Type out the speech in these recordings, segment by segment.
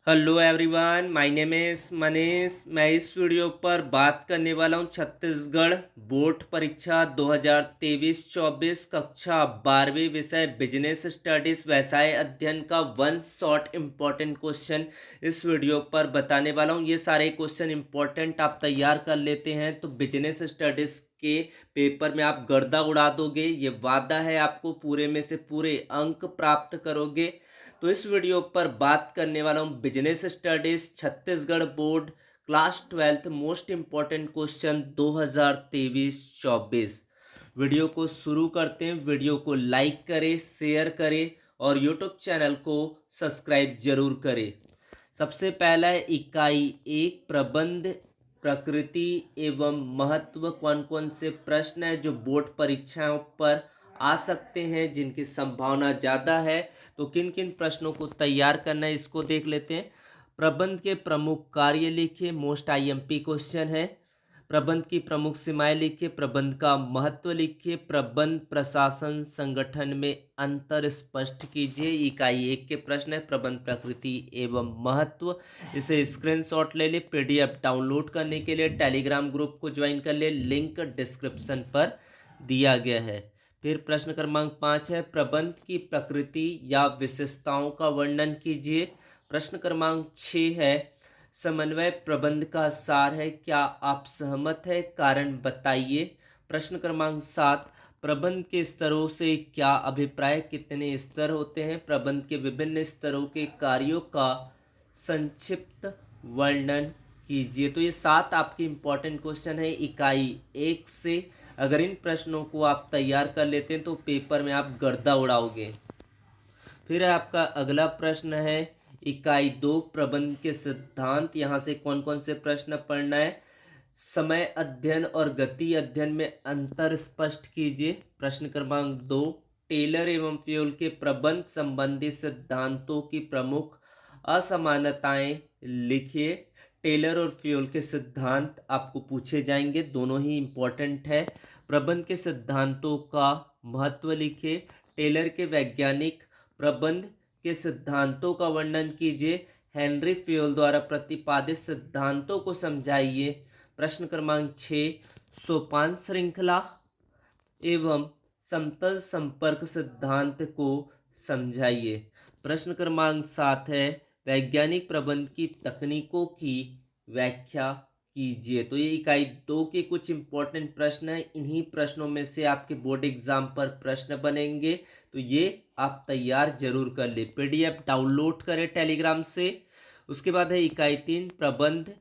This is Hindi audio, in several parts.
Hello everyone, my name is Manish. मैं इस वीडियो पर बात करने वाला हूं छत्तीसगढ़ बोर्ड परीक्षा 2023-24 कक्षा 12वीं विषय बिजनेस स्टडीज व्यवसाय अध्ययन का वन शॉर्ट इम्पोर्टेंट क्वेश्चन इस वीडियो पर बताने वाला हूं। ये सारे क्वेश्चन इम्पोर्टेंट आप तैयार कर लेते हैं तो बिजनेस स्टडीज के पेपर में आप गर्दा उड़ा दोगे। ये वादा है, आपको पूरे में से पूरे अंक प्राप्त करोगे। तो इस वीडियो पर बात करने वाला हूँ business studies Chhattisgarh board class 12th most important question 2023-24। Video को शुरू करते हैं। वीडियो को लाइक करें, शेयर करें और यूट्यूब चैनल को सब्सक्राइब जरूर करें। सबसे पहला है इकाई 1 प्रबंध प्रकृति एवं महत्व। कौन कौन से प्रश्न है जो बोर्ड परीक्षाओं पर आ सकते हैं, जिनकी संभावना ज़्यादा है, तो किन किन प्रश्नों को तैयार करना है इसको देख लेते हैं। प्रबंध के प्रमुख कार्य लिखिए, मोस्ट आईएमपी क्वेश्चन है। प्रबंध की प्रमुख सीमाएं लिखिए, प्रबंध का महत्व लिखिए, प्रबंध प्रशासन संगठन में अंतर स्पष्ट कीजिए। इकाई 1 के प्रश्न है प्रबंध प्रकृति एवं महत्व। इसे स्क्रीनशॉट ले ले। पीडीएफ डाउनलोड करने के लिए टेलीग्राम ग्रुप को ज्वाइन कर ले, लिंक डिस्क्रिप्शन पर दिया गया है। फिर प्रश्न क्रमांक 5 है प्रबंध की प्रकृति या विशेषताओं का वर्णन कीजिए। प्रश्न क्रमांक 6 है समन्वय प्रबंध का सार है, क्या आप सहमत है, कारण बताइए। प्रश्न क्रमांक 7 प्रबंध के स्तरों से क्या अभिप्राय, कितने स्तर होते हैं, प्रबंध के विभिन्न स्तरों के कार्यों का संक्षिप्त वर्णन कीजिए। तो ये 7 आपके इम्पोर्टेंट क्वेश्चन है इकाई 1 से। अगर इन प्रश्नों को आप तैयार कर लेते हैं तो पेपर में आप गर्दा उड़ाओगे। फिर आपका अगला प्रश्न है इकाई 2 प्रबंध के सिद्धांत। यहाँ से कौन कौन से प्रश्न पढ़ना है। समय अध्ययन और गति अध्ययन में अंतर स्पष्ट कीजिए। प्रश्न क्रमांक 2 टेलर एवं फ्यूल के प्रबंध संबंधी सिद्धांतों की प्रमुख असमानताएं लिखिए। टेलर और फ्यूल के सिद्धांत आपको पूछे जाएंगे, दोनों ही इम्पोर्टेंट है। प्रबंध के सिद्धांतों का महत्व लिखिए। टेलर के वैज्ञानिक प्रबंध के सिद्धांतों का वर्णन कीजिए। हेनरी फ्यूल द्वारा प्रतिपादित सिद्धांतों को समझाइए। प्रश्न क्रमांक 6 सोपान श्रृंखला एवं समतल संपर्क सिद्धांत को समझाइए। प्रश्न क्रमांक 7 है वैज्ञानिक प्रबंध की तकनीकों की व्याख्या कीजिए। तो ये इकाई 2 के कुछ इंपॉर्टेंट प्रश्न हैं। इन्हीं प्रश्नों में से आपके बोर्ड एग्जाम पर प्रश्न बनेंगे, तो ये आप तैयार जरूर कर ले। पीडीएफ डाउनलोड करें टेलीग्राम से। उसके बाद है इकाई 3 प्रबंध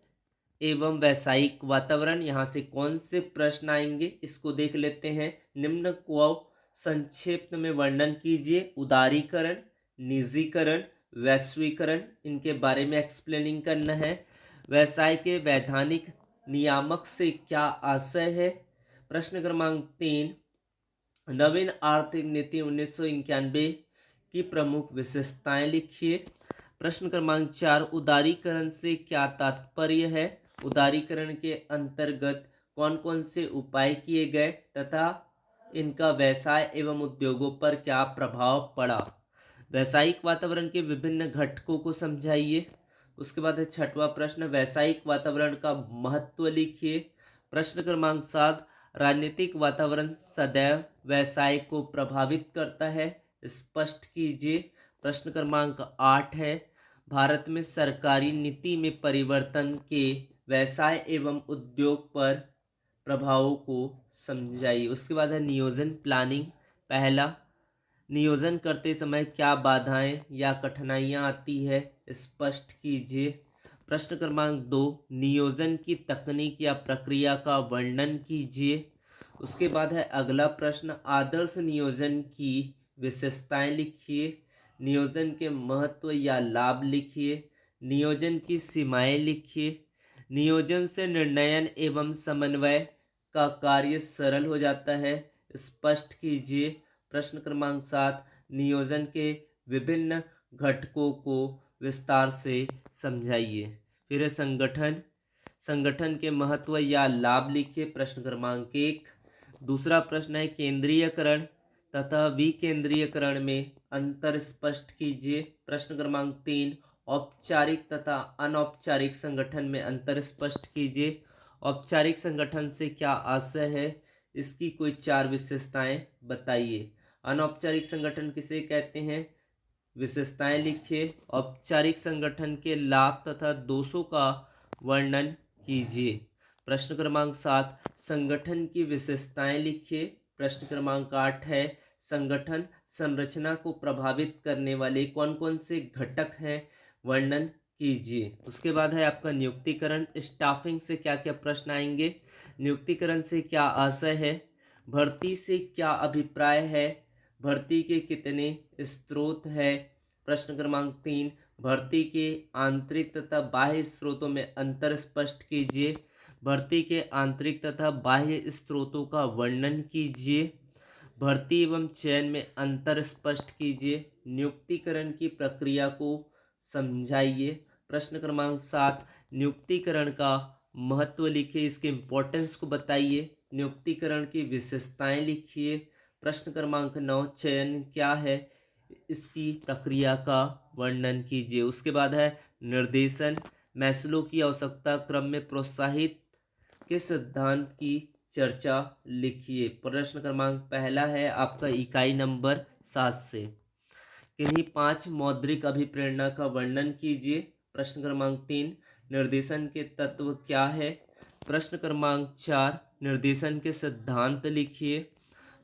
एवं वैश्विक वातावरण। यहाँ से कौन से प्रश्न आएंगे इसको देख लेते हैं। निम्न को संक्षेप में वर्णन कीजिए। उदारीकरण, निजीकरण, वैश्वीकरण, इनके बारे में एक्सप्लेनिंग करना है। व्यवसाय के वैधानिक नियामक से क्या आशय है। प्रश्न क्रमांक 3 नवीन आर्थिक नीति 1991 की प्रमुख विशेषताएं लिखिए। प्रश्न क्रमांक 4 उदारीकरण से क्या तात्पर्य है। उदारीकरण के अंतर्गत कौन कौन से उपाय किए गए तथा इनका व्यवसाय एवं उद्योगों पर क्या प्रभाव पड़ा। व्यावसायिक वातावरण के विभिन्न घटकों को समझाइए। उसके बाद है 6वां प्रश्न व्यावसायिक वातावरण का महत्व लिखिए। प्रश्न क्रमांक 7 राजनीतिक वातावरण सदैव व्यवसाय को प्रभावित करता है, स्पष्ट कीजिए। प्रश्न क्रमांक 8 है भारत में सरकारी नीति में परिवर्तन के व्यवसाय एवं उद्योग पर प्रभावों को समझाइए। उसके बाद है नियोजन प्लानिंग। पहला, नियोजन करते समय क्या बाधाएं या कठिनाइयां आती है, स्पष्ट कीजिए। प्रश्न क्रमांक 2 नियोजन की तकनीक या प्रक्रिया का वर्णन कीजिए। उसके बाद है अगला प्रश्न आदर्श नियोजन की विशेषताएं लिखिए। नियोजन के महत्व या लाभ लिखिए। नियोजन की सीमाएं लिखिए। नियोजन से निर्णयन एवं समन्वय का कार्य सरल हो जाता है, स्पष्ट कीजिए। प्रश्न क्रमांक 7 नियोजन के विभिन्न घटकों को विस्तार से समझाइए। फिर है संगठन। संगठन के महत्व या लाभ लिखिए। प्रश्न क्रमांक 1 दूसरा प्रश्न है केंद्रीयकरण तथा विकेंद्रीयकरण में अंतर स्पष्ट कीजिए। प्रश्न क्रमांक 3 औपचारिक तथा अनौपचारिक संगठन में अंतर स्पष्ट कीजिए। औपचारिक संगठन से क्या आशय है, इसकी कोई 4 विशेषताएं बताइए। अनौपचारिक संगठन किसे कहते हैं, विशेषताएं लिखिए। औपचारिक संगठन के लाभ तथा दोषों का वर्णन कीजिए। प्रश्न क्रमांक 7, संगठन की विशेषताएं लिखिए। प्रश्न क्रमांक 8 है, संगठन संरचना को प्रभावित करने वाले कौन कौन से घटक हैं, वर्णन कीजिए। उसके बाद है आपका नियुक्तिकरण। स्टाफिंग से क्या क्या प्रश्न आएंगे, नियुक्तिकरण से क्या आशय है, भर्ती से क्या अभिप्राय है, भर्ती के कितने स्रोत है। प्रश्न क्रमांक 3, भर्ती के आंतरिक तथा बाह्य स्रोतों में अंतर स्पष्ट कीजिए। भर्ती के आंतरिक तथा बाह्य स्रोतों का वर्णन कीजिए। भर्ती एवं चयन में अंतर स्पष्ट कीजिए। नियुक्तिकरण की प्रक्रिया को समझाइए। प्रश्न क्रमांक 7, नियुक्तिकरण का महत्व लिखिए, इसके इम्पोर्टेंस को बताइए। नियुक्तिकरण की विशेषताएं लिखिए। प्रश्न क्रमांक 9, चयन क्या है, इसकी प्रक्रिया का वर्णन कीजिए। उसके बाद है निर्देशन। मैस्लो की आवश्यकता क्रम में प्रोत्साहित के सिद्धांत की चर्चा लिखिए। प्रश्न क्रमांक पहला है आपका इकाई नंबर 7 से, किन्हीं 5 मौद्रिक अभिप्रेरणा का वर्णन कीजिए। प्रश्न क्रमांक 3, निर्देशन के तत्व क्या है। प्रश्न क्रमांक 4, निर्देशन के सिद्धांत लिखिए।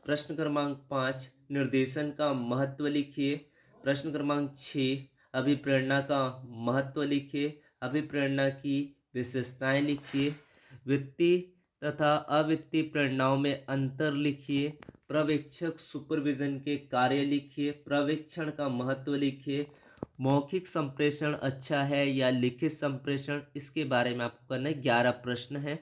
प्रश्न क्रमांक 5, निर्देशन का महत्व लिखिए। प्रश्न क्रमांक 6, अभिप्रेरणा का महत्व लिखिए। अभिप्रेरणा की विशेषताएं लिखिए। वित्तीय तथा अवित्तीय प्रेरणाओं में अंतर लिखिए। पर्यवेक्षक सुपरविजन के कार्य लिखिए। पर्यवेक्षण का महत्व लिखिए। मौखिक संप्रेषण अच्छा है या लिखित संप्रेषण, इसके बारे में आपको करना है। 11 प्रश्न है।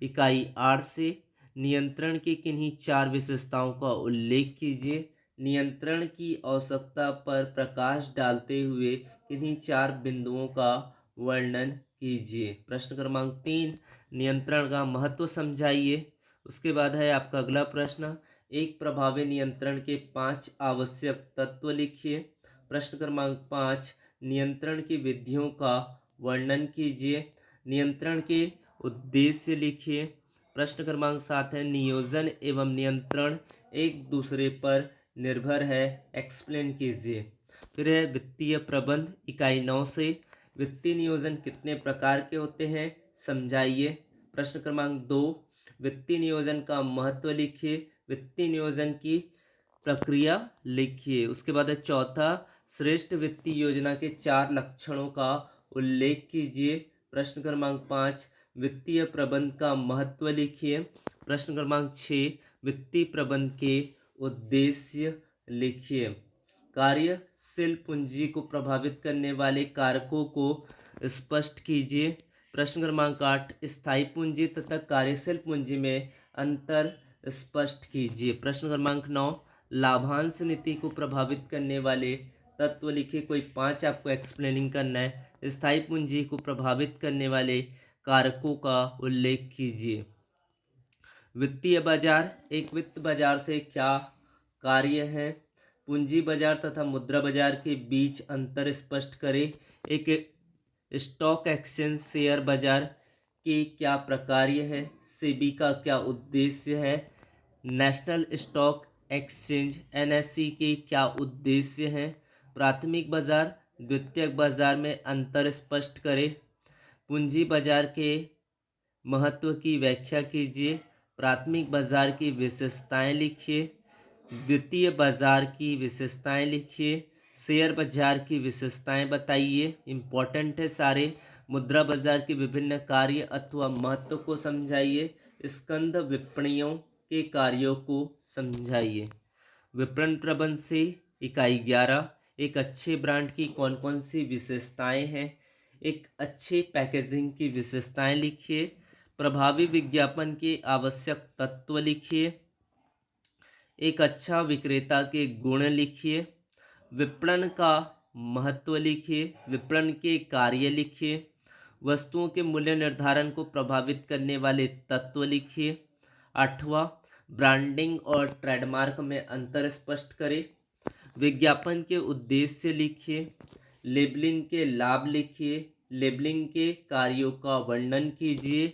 इकाई 8 से, नियंत्रण की किन्हीं 4 विशेषताओं का उल्लेख कीजिए। नियंत्रण की आवश्यकता पर प्रकाश डालते हुए किन्हीं 4 बिंदुओं का वर्णन कीजिए। प्रश्न क्रमांक 3, नियंत्रण का महत्व समझाइए। उसके बाद है आपका अगला प्रश्न, एक प्रभावी नियंत्रण के 5 आवश्यक तत्व लिखिए। प्रश्न क्रमांक 5, नियंत्रण की विधियों का वर्णन कीजिए। नियंत्रण के उद्देश्य लिखिए। प्रश्न क्रमांक 7 है, नियोजन एवं नियंत्रण एक दूसरे पर निर्भर है, एक्सप्लेन कीजिए। फिर है वित्तीय प्रबंध, इकाई 9 से, वित्तीय नियोजन कितने प्रकार के होते हैं, समझाइए। प्रश्न क्रमांक 2, वित्तीय नियोजन का महत्व लिखिए। वित्तीय नियोजन की प्रक्रिया लिखिए। उसके बाद है चौथा, श्रेष्ठ वित्तीय योजना के 4 लक्षणों का उल्लेख कीजिए। प्रश्न क्रमांक 5, वित्तीय प्रबंध का महत्व लिखिए। प्रश्न क्रमांक 6, वित्तीय प्रबंध के उद्देश्य लिखिए। कार्यशील पूंजी को प्रभावित करने वाले कारकों को स्पष्ट कीजिए। प्रश्न क्रमांक 8, स्थायी पूंजी तथा कार्यशील पूंजी में अंतर स्पष्ट कीजिए। प्रश्न क्रमांक 9, लाभांश नीति को प्रभावित करने वाले तत्व लिखिए। कोई 5 आपको एक्सप्लेनिंग करना है। स्थायी पूंजी को प्रभावित करने वाले कारकों का उल्लेख कीजिए। वित्तीय बाजार, एक वित्त बाजार से क्या कार्य है। पूंजी बाजार तथा मुद्रा बाजार के बीच अंतर स्पष्ट करें। एक स्टॉक एक्सचेंज शेयर बाजार के क्या प्रकार्य है। सेबी का क्या उद्देश्य है। नेशनल स्टॉक एक्सचेंज एनएससी के क्या उद्देश्य हैं। प्राथमिक बाजार द्वितीयक बाजार में अंतर स्पष्ट करें। पूंजी बाजार के महत्व की व्याख्या कीजिए। प्राथमिक बाजार की विशेषताएं लिखिए। द्वितीय बाजार की विशेषताएं लिखिए। शेयर बाजार की विशेषताएं बताइए, इम्पोर्टेंट है सारे। मुद्रा बाजार के विभिन्न कार्य अथवा महत्व को समझाइए। स्कंद विपणियों के कार्यों को समझाइए। विपणन प्रबंध से इकाई 11, एक अच्छे ब्रांड की कौन कौन सी विशेषताएं हैं। एक अच्छे पैकेजिंग की विशेषताएं लिखिए। प्रभावी विज्ञापन के आवश्यक तत्व लिखिए। एक अच्छा विक्रेता के गुण लिखिए। विपणन का महत्व लिखिए। विपणन के कार्य लिखिए। वस्तुओं के मूल्य निर्धारण को प्रभावित करने वाले तत्व लिखिए। 8वां, ब्रांडिंग और ट्रेडमार्क में अंतर स्पष्ट करें। विज्ञापन के उद्देश्य लिखिए। लेबलिंग के लाभ लिखिए, लेबलिंग के कार्यों का वर्णन कीजिए,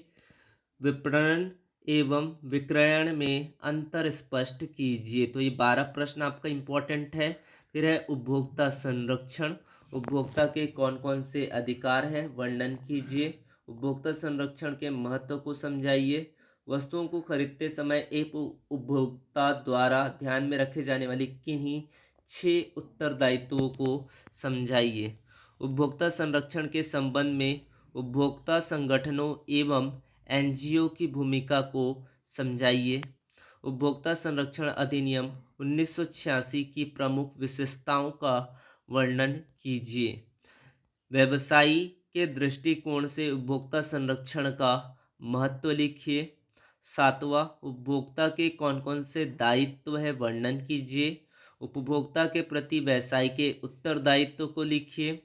विपणन एवं विक्रयण में अंतर स्पष्ट कीजिए। तो ये 12 प्रश्न आपका इम्पोर्टेंट है। फिर है उपभोक्ता संरक्षण, उपभोक्ता के कौन कौन से अधिकार है वर्णन कीजिए, उपभोक्ता संरक्षण के महत्व को समझाइए, वस्तुओं को खरीदते समय एक उपभोक्ता द्वारा ध्यान में रखे जाने वाली किन्हीं 6 उत्तरदायित्वों को समझाइए। उपभोक्ता संरक्षण के संबंध में उपभोक्ता संगठनों एवं एनजीओ की भूमिका को समझाइए। उपभोक्ता संरक्षण अधिनियम 1986 की प्रमुख विशेषताओं का वर्णन कीजिए। व्यवसायी के दृष्टिकोण से उपभोक्ता संरक्षण का महत्व लिखिए। 7वां, उपभोक्ता के कौन कौन से दायित्व है वर्णन कीजिए। उपभोक्ता के प्रति व्यवसाय के उत्तरदायित्व को लिखिए।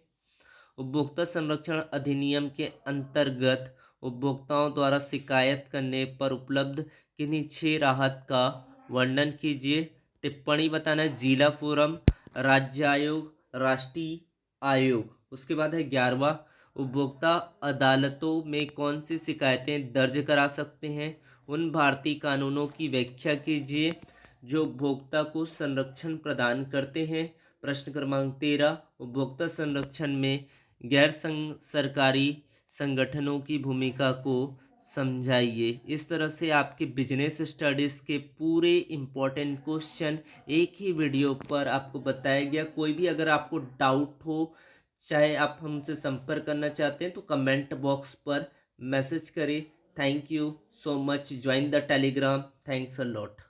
उपभोक्ता संरक्षण अधिनियम के अंतर्गत उपभोक्ताओं द्वारा शिकायत करने पर उपलब्ध किन्हीं 6 राहत का वर्णन कीजिए। टिप्पणी बताना है जिला फोरम, राज्य आयोग, राष्ट्रीय आयोग। उसके बाद है 11वां, उपभोक्ता अदालतों में कौन सी शिकायतें दर्ज करा सकते हैं, उन भारतीय कानूनों की व्याख्या कीजिए जो उपभोक्ता को संरक्षण प्रदान करते हैं। प्रश्न क्रमांक 13, उपभोक्ता संरक्षण में गैर सरकारी संगठनों की भूमिका को समझाइए। इस तरह से आपके बिजनेस स्टडीज़ के पूरे इम्पोर्टेंट क्वेश्चन एक ही वीडियो पर आपको बताया गया। कोई भी अगर आपको डाउट हो, चाहे आप हमसे संपर्क करना चाहते हैं, तो कमेंट बॉक्स पर मैसेज करें। Thank you so much, join the Telegram. Thanks a lot.